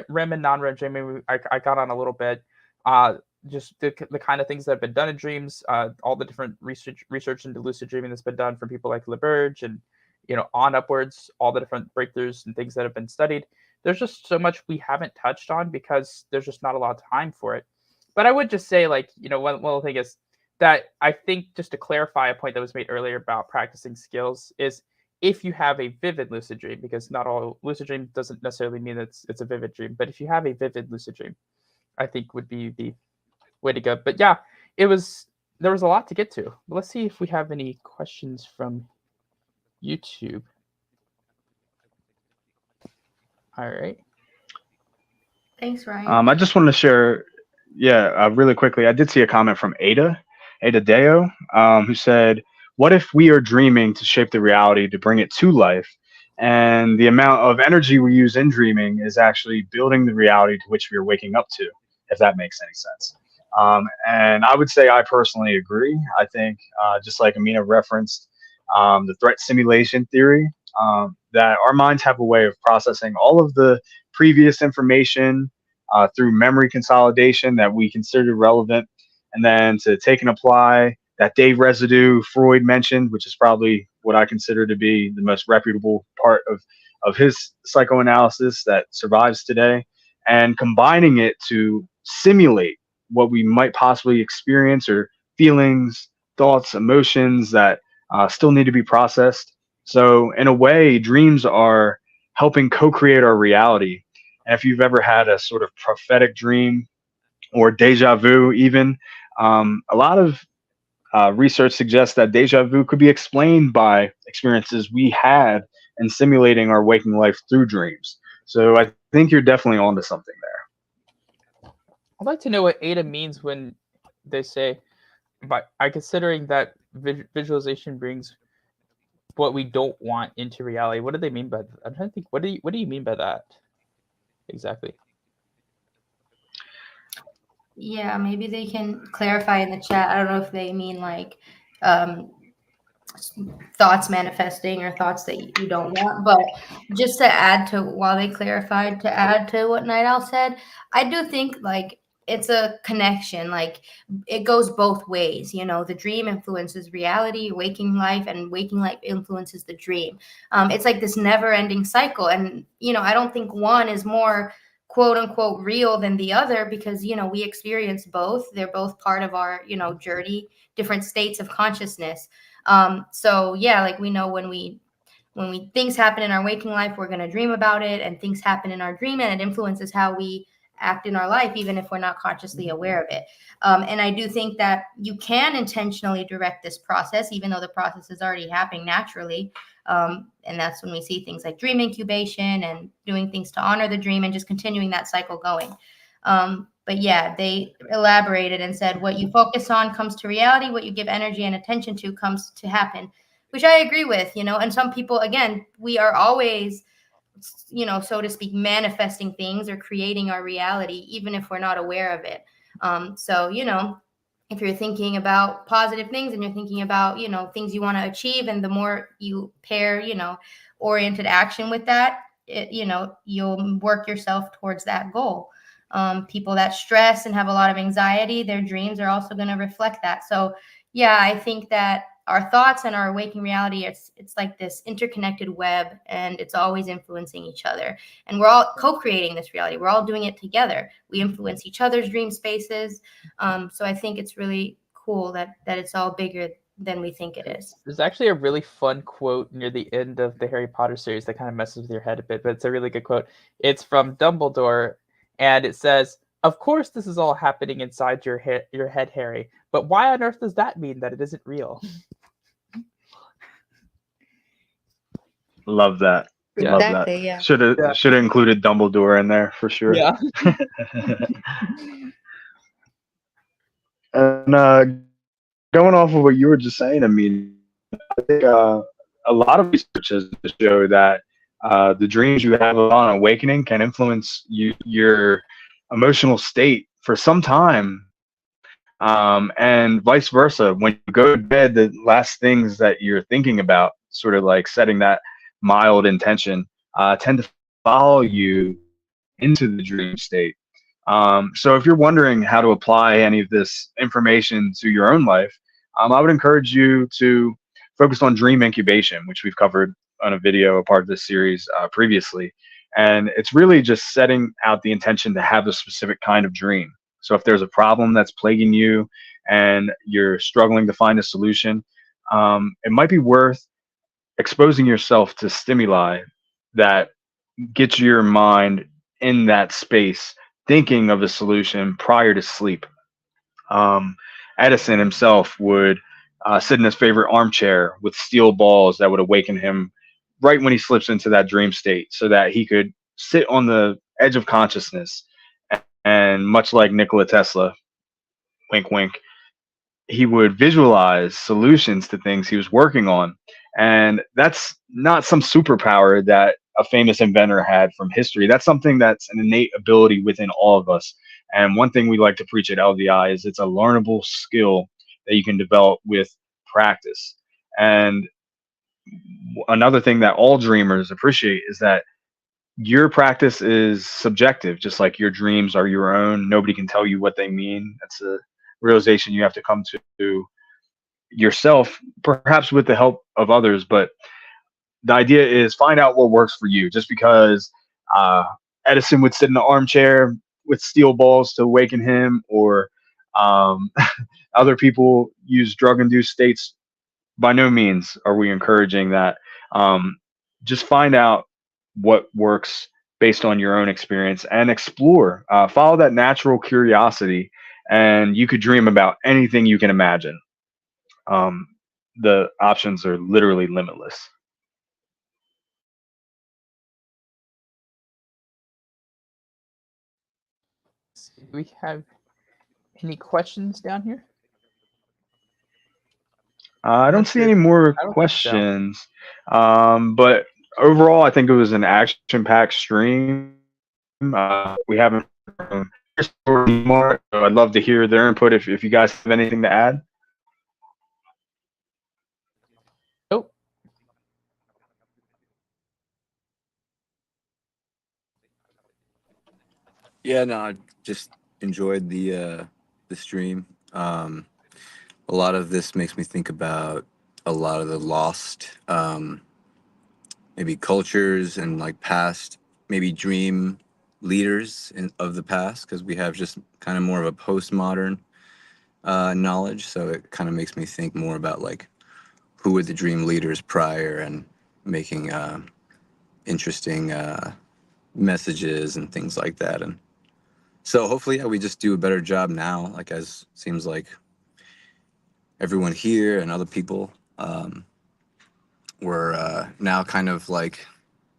D: REM and non-REM dreaming. I got on a little bit. Just the kind of things that have been done in dreams, all the different research into lucid dreaming that's been done from people like LeBurge and on upwards, all the different breakthroughs and things that have been studied. There's just so much we haven't touched on because there's just not a lot of time for it. But I would just say, one thing is that I think, just to clarify a point that was made earlier about practicing skills, is if you have a vivid lucid dream, because not all lucid dream doesn't necessarily mean that it's a vivid dream, but if you have a vivid lucid dream, I think would be the way to go. But yeah, there was a lot to get to. Let's see if we have any questions from YouTube. All right.
E: Thanks, Ryan.
B: I just wanted to share, really quickly. I did see a comment from Ada Deo, who said, "What if we are dreaming to shape the reality to bring it to life, and the amount of energy we use in dreaming is actually building the reality to which we are waking up to?" If that makes any sense. And I would say I personally agree. I think, just like Amina referenced, the threat simulation theory, that our minds have a way of processing all of the previous information through memory consolidation that we consider relevant, and then to take and apply that Dave residue Freud mentioned, which is probably what I consider to be the most reputable part of his psychoanalysis that survives today, and combining it to simulate what we might possibly experience, or feelings, thoughts, emotions that still need to be processed. So, in a way, dreams are helping co create our reality. And if you've ever had a sort of prophetic dream or deja vu, even, a lot of research suggests that deja vu could be explained by experiences we had in simulating our waking life through dreams. So I think you're definitely onto something there.
D: I'd like to know what Ada means when they say, by considering that visualization brings what we don't want into reality. What do they mean by that? I'm trying to think. What do you mean by that exactly?
E: Yeah, maybe they can clarify in the chat. I don't know if they mean like thoughts manifesting or thoughts that you don't want. But just to add to, while they clarified, to add to what Night Owl said, I do think like it's a connection. Like it goes both ways. You know, the dream influences reality, waking life, and waking life influences the dream. It's like this never-ending cycle. And you know, I don't think one is more quote unquote real than the other, because you know we experience both. They're both part of our, you know, journey, different states of consciousness. So yeah, like we know when we things happen in our waking life, we're going to dream about it, and things happen in our dream, and it influences how we act in our life, even if we're not consciously aware of it. And I do think that you can intentionally direct this process, even though the process is already happening naturally. And that's when we see things like dream incubation and doing things to honor the dream and just continuing that cycle going. But yeah, they elaborated and said, what you focus on comes to reality, what you give energy and attention to comes to happen, which I agree with, you know. And some people, again, we are always, you know, so to speak, manifesting things or creating our reality, even if we're not aware of it. So, you know, if you're thinking about positive things and you're thinking about, you know, things you want to achieve, and the more you pair, you know, oriented action with that, you know, you'll work yourself towards that goal. People that stress and have a lot of anxiety, their dreams are also going to reflect that. So yeah, I think that our thoughts and our waking reality, it's like this interconnected web, and it's always influencing each other. And we're all co-creating this reality. We're all doing it together. We influence each other's dream spaces. So I think it's really cool that it's all bigger than we think it is.
D: There's actually a really fun quote near the end of the Harry Potter series that kind of messes with your head a bit, but it's a really good quote. It's from Dumbledore, and it says, "Of course this is all happening inside your head, Harry, but why on earth does that mean that it isn't real?"
B: Love that. Love
E: Exactly,
B: that.
E: yeah.
B: Should have included Dumbledore in there for sure.
D: Yeah.
B: And going off of what you were just saying, I mean, I think a lot of research has shown that the dreams you have on awakening can influence your emotional state for some time, and vice versa. When you go to bed, the last things that you're thinking about, sort of like setting that mild intention, tend to follow you into the dream state. So if you're wondering how to apply any of this information to your own life, I would encourage you to focus on dream incubation, which we've covered on a video, a part of this series previously. And it's really just setting out the intention to have a specific kind of dream. So if there's a problem that's plaguing you and you're struggling to find a solution, it might be worth exposing yourself to stimuli that get your mind in that space, thinking of a solution prior to sleep. Um, Edison himself would sit in his favorite armchair with steel balls that would awaken him right when he slips into that dream state so that he could sit on the edge of consciousness. And much like Nikola Tesla, wink, wink, he would visualize solutions to things he was working on. And that's not some superpower that a famous inventor had from history. That's something that's an innate ability within all of us. And one thing we like to preach at LDI is it's a learnable skill that you can develop with practice. And another thing that all dreamers appreciate is that your practice is subjective, just like your dreams are your own. Nobody can tell you what they mean. That's a realization you have to come to yourself, perhaps with the help of others. But the idea is find out what works for you. Just because uh, Edison would sit in an armchair with steel balls to awaken him, or um, other people use drug-induced states, by no means are we encouraging that. Just find out what works based on your own experience and explore. Follow that natural curiosity, and you could dream about anything you can imagine. Um, the options are literally limitless.
D: Do we have any questions down here?
B: I don't
D: Not
B: see
D: sure.
B: any more
D: I don't think so.
B: questions, but overall, I think it was an action-packed stream. We haven't heard from Chris or Neymar, so I'd love to hear their input if you guys have anything to add.
D: Oh,
F: Yeah, no, I just enjoyed the stream. A lot of this makes me think about a lot of the lost maybe cultures and like past maybe dream leaders of the past, because we have just kind of more of a postmodern knowledge. So it kind of makes me think more about like who were the dream leaders prior, and making interesting messages and things like that. And so hopefully, yeah, we just do a better job now, like as seems like everyone here and other people were now kind of like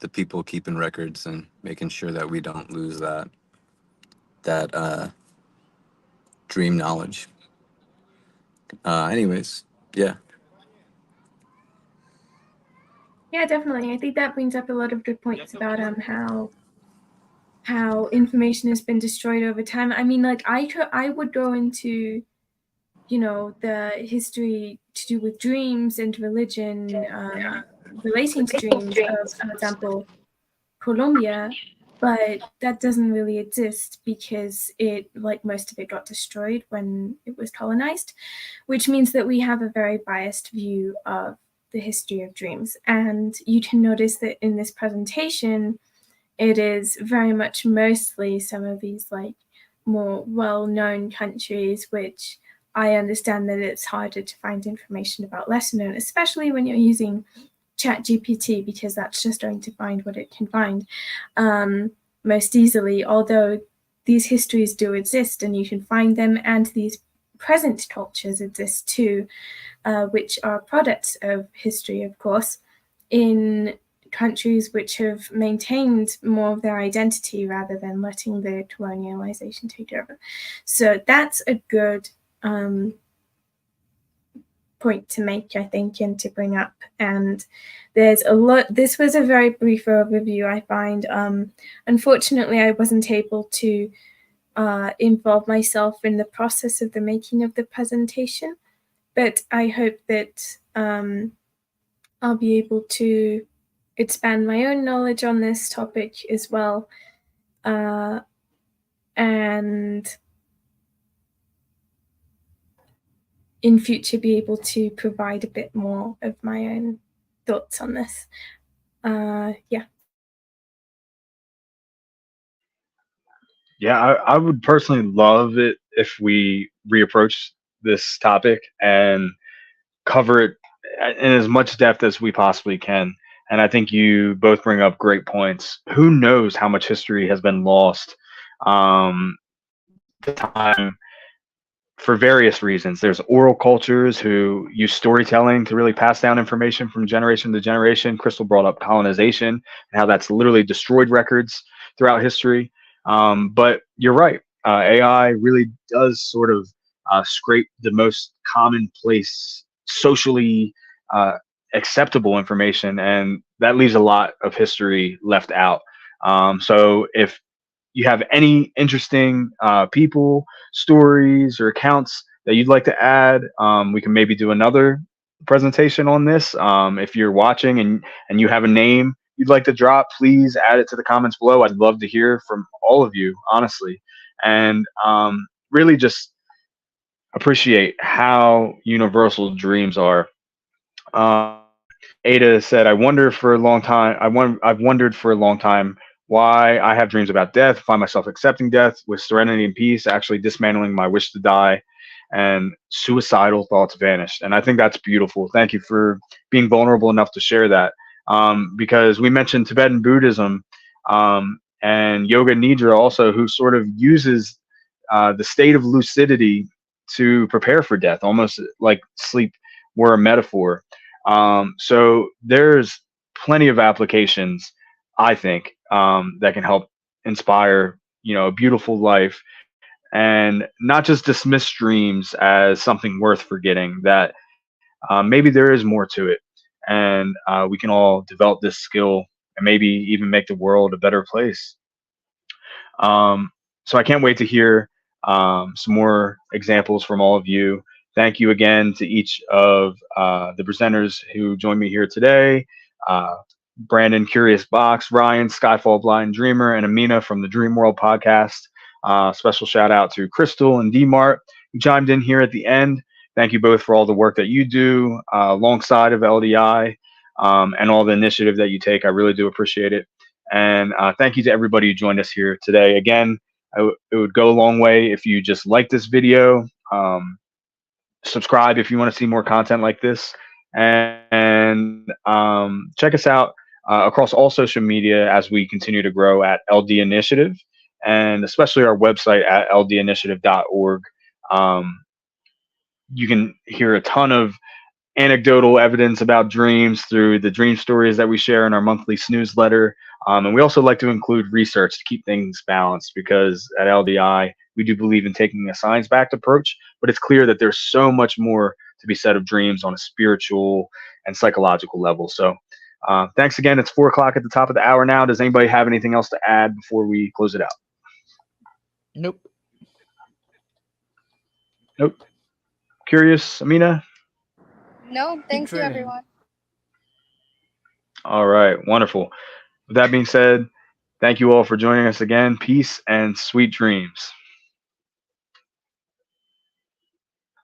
F: the people keeping records and making sure that we don't lose that dream knowledge. Anyways, yeah.
G: Yeah, definitely. I think that brings up a lot of good points about how information has been destroyed over time. I mean, like I would go into, you know, the history to do with dreams and religion, relating to dreams of, for example, Colombia, but that doesn't really exist because it, like most of it, got destroyed when it was colonized, which means that we have a very biased view of the history of dreams. And you can notice that in this presentation, it is very much mostly some of these like more well-known countries, which I understand that it's harder to find information about lesser known, especially when you're using ChatGPT, because that's just going to find what it can find most easily. Although these histories do exist and you can find them, and these present cultures exist too, which are products of history, of course, in countries which have maintained more of their identity rather than letting the colonialization take over. So that's a good point to make, I think, and to bring up. And there's a lot. This was a very brief overview, I find. Unfortunately, I wasn't able to involve myself in the process of the making of the presentation, but I hope that I'll be able to expand my own knowledge on this topic as well, and in future be able to provide a bit more of my own thoughts on this. Yeah.
B: Yeah, I would personally love it if we reapproach this topic and cover it in as much depth as we possibly can. And I think you both bring up great points. Who knows how much history has been lost, the time, for various reasons. There's oral cultures who use storytelling to really pass down information from generation to generation. Crystal brought up colonization and how that's literally destroyed records throughout history. But you're right. AI really does sort of scrape the most commonplace, socially acceptable information, and that leaves a lot of history left out. So if you have any interesting people, stories, or accounts that you'd like to add, we can maybe do another presentation on this. If you're watching and you have a name you'd like to drop, please add it to the comments below. I'd love to hear from all of you, honestly, and really just appreciate how universal dreams are. Ada said, "I wonder for a long time. I've wondered for a long time why I have dreams about death. Find myself accepting death with serenity and peace, actually dismantling my wish to die, and suicidal thoughts vanished." And I think that's beautiful. Thank you for being vulnerable enough to share that. Because we mentioned Tibetan Buddhism and Yoga Nidra also, who sort of uses the state of lucidity to prepare for death, almost like sleep were a metaphor. So there's plenty of applications, I think, that can help inspire, a beautiful life, and not just dismiss dreams as something worth forgetting. That maybe there is more to it, and we can all develop this skill and maybe even make the world a better place. So I can't wait to hear some more examples from all of you. Thank you again to each of the presenters who joined me here today. Brandon, Curious Box, Ryan, Skyfall Blind Dreamer, and Amina from the Dream World podcast. Special shout out to Crystal and D-Mart, who chimed in here at the end. Thank you both for all the work that you do alongside of LDI, and all the initiative that you take. I really do appreciate it. And thank you to everybody who joined us here today. Again, it would go a long way if you just like this video. Subscribe if you want to see more content like this. And check us out across all social media as we continue to grow at LD Initiative, and especially our website at ldinitiative.org. You can hear a ton of anecdotal evidence about dreams through the dream stories that we share in our monthly newsletter. And we also like to include research to keep things balanced, because at LDI, we do believe in taking a science-backed approach, but it's clear that there's so much more to be said of dreams on a spiritual and psychological level. So thanks again. It's 4 o'clock at the top of the hour now. Does anybody have anything else to add before we close it out?
D: Nope.
B: Curious, Amina?
E: No, thanks you,
C: dreaming.
E: everyone.
B: All right, wonderful. With that being said, thank you all for joining us again. Peace and sweet dreams.